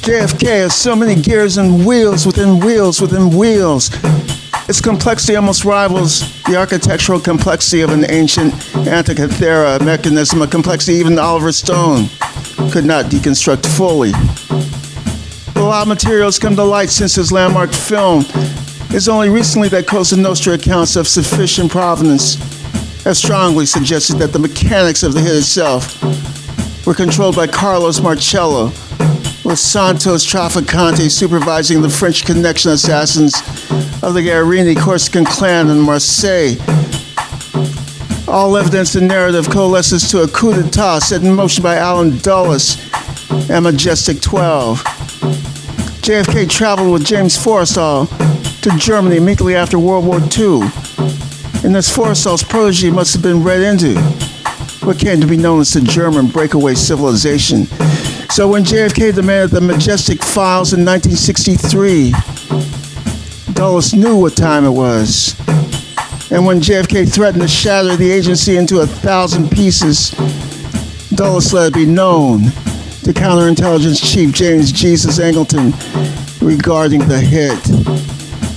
JFK has so many gears and wheels within wheels within wheels. Its complexity almost rivals the architectural complexity of an ancient Antikythera mechanism, a complexity even Oliver Stone could not deconstruct fully. A lot of materials come to light since his landmark film. It's only recently that Cosa Nostra accounts of sufficient provenance have strongly suggested that the mechanics of the hit itself were controlled by Carlos Marcello, with Santos Trafficante supervising the French connection assassins of the Guerrini Corsican clan in Marseille. All evidence and narrative coalesces to a coup d'etat set in motion by Alan Dulles and Majestic 12. JFK traveled with James Forrestal to Germany immediately after World War II, and this Forrestal's protege must have been read into what came to be known as the German Breakaway Civilization. So when JFK demanded the Majestic files in 1963, Dulles knew what time it was. And when JFK threatened to shatter the agency into 1,000 pieces, Dulles let it be known to counterintelligence chief James Jesus Angleton regarding the hit.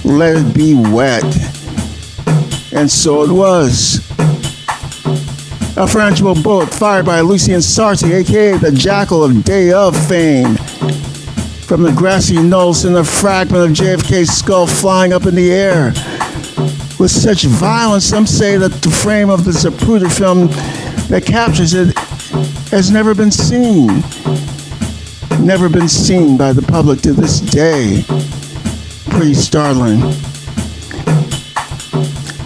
Let it be wet. And so it was. A frangible bullet fired by Lucien Sarti, aka the Jackal of Day of fame, from the grassy knoll sent a fragment of JFK's skull flying up in the air. With such violence, some say that the frame of the Zapruder film that captures it has never been seen. Never been seen by the public to this day. Pretty startling.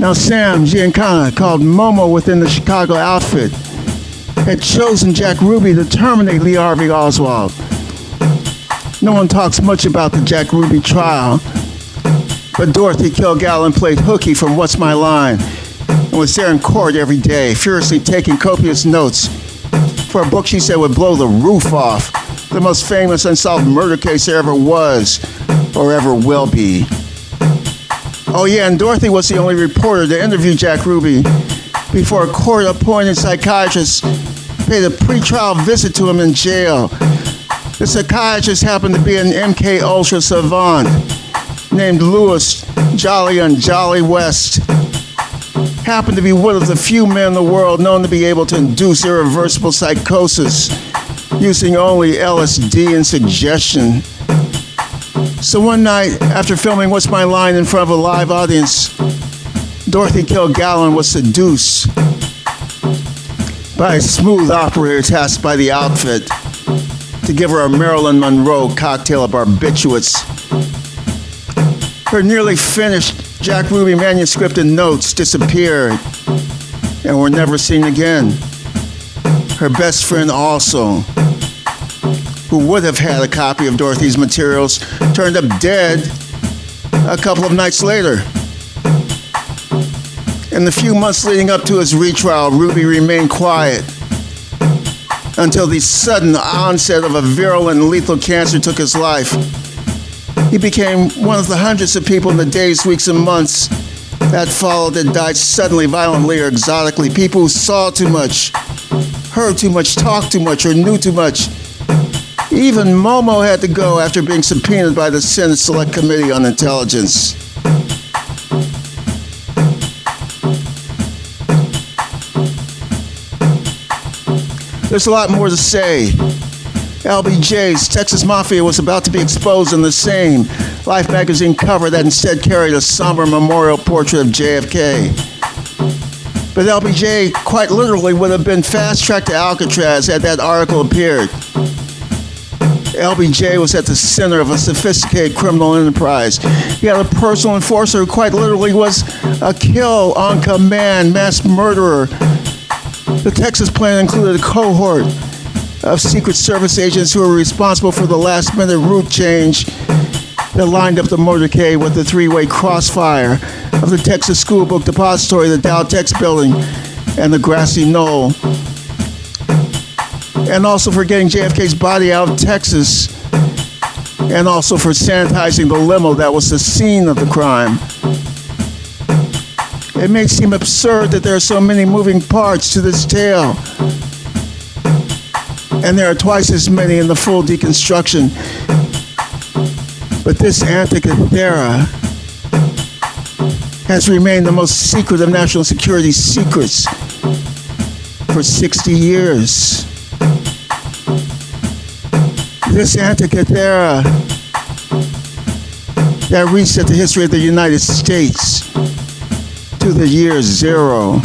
Now Sam Giancana, called Momo within the Chicago outfit, had chosen Jack Ruby to terminate Lee Harvey Oswald. No one talks much about the Jack Ruby trial, but Dorothy Kilgallen played hooky from What's My Line and was there in court every day, furiously taking copious notes for a book she said would blow the roof off the most famous unsolved murder case there ever was or ever will be. Oh yeah, and Dorothy was the only reporter to interview Jack Ruby before a court-appointed psychiatrist paid a pre-trial visit to him in jail. The psychiatrist happened to be an MK Ultra savant named Louis Jolly and Jolly West. Happened to be one of the few men in the world known to be able to induce irreversible psychosis using only LSD and suggestion. So one night, after filming What's My Line in front of a live audience, Dorothy Kilgallen was seduced by a smooth operator tasked by the outfit to give her a Marilyn Monroe cocktail of barbiturates. Her nearly finished Jack Ruby manuscript and notes disappeared and were never seen again. Her best friend also, who would have had a copy of Dorothy's materials, turned up dead a couple of nights later. In the few months leading up to his retrial, Ruby remained quiet until the sudden onset of a virulent and lethal cancer took his life. He became one of the hundreds of people in the days, weeks, and months that followed that died suddenly, violently, or exotically. People who saw too much, heard too much, talked too much, or knew too much. Even Momo had to go after being subpoenaed by the Senate Select Committee on Intelligence. There's a lot more to say. LBJ's Texas Mafia was about to be exposed in the same Life magazine cover that instead carried a somber memorial portrait of JFK. But LBJ quite literally would have been fast-tracked to Alcatraz had that article appeared. LBJ was at the center of a sophisticated criminal enterprise. He had a personal enforcer who quite literally was a kill-on-command mass murderer. The Texas plan included a cohort of Secret Service agents who were responsible for the last-minute route change that lined up the motorcade with the three-way crossfire of the Texas School Book Depository, the Dow Tex building, and the grassy knoll. And also for getting JFK's body out of Texas, and also for sanitizing the limo that was the scene of the crime. It may seem absurd that there are so many moving parts to this tale. and there are twice as many in the full deconstruction. But this Antikythera has remained the most secret of national security secrets for 60 years. This Antikythera that reset the history of the United States to the year zero.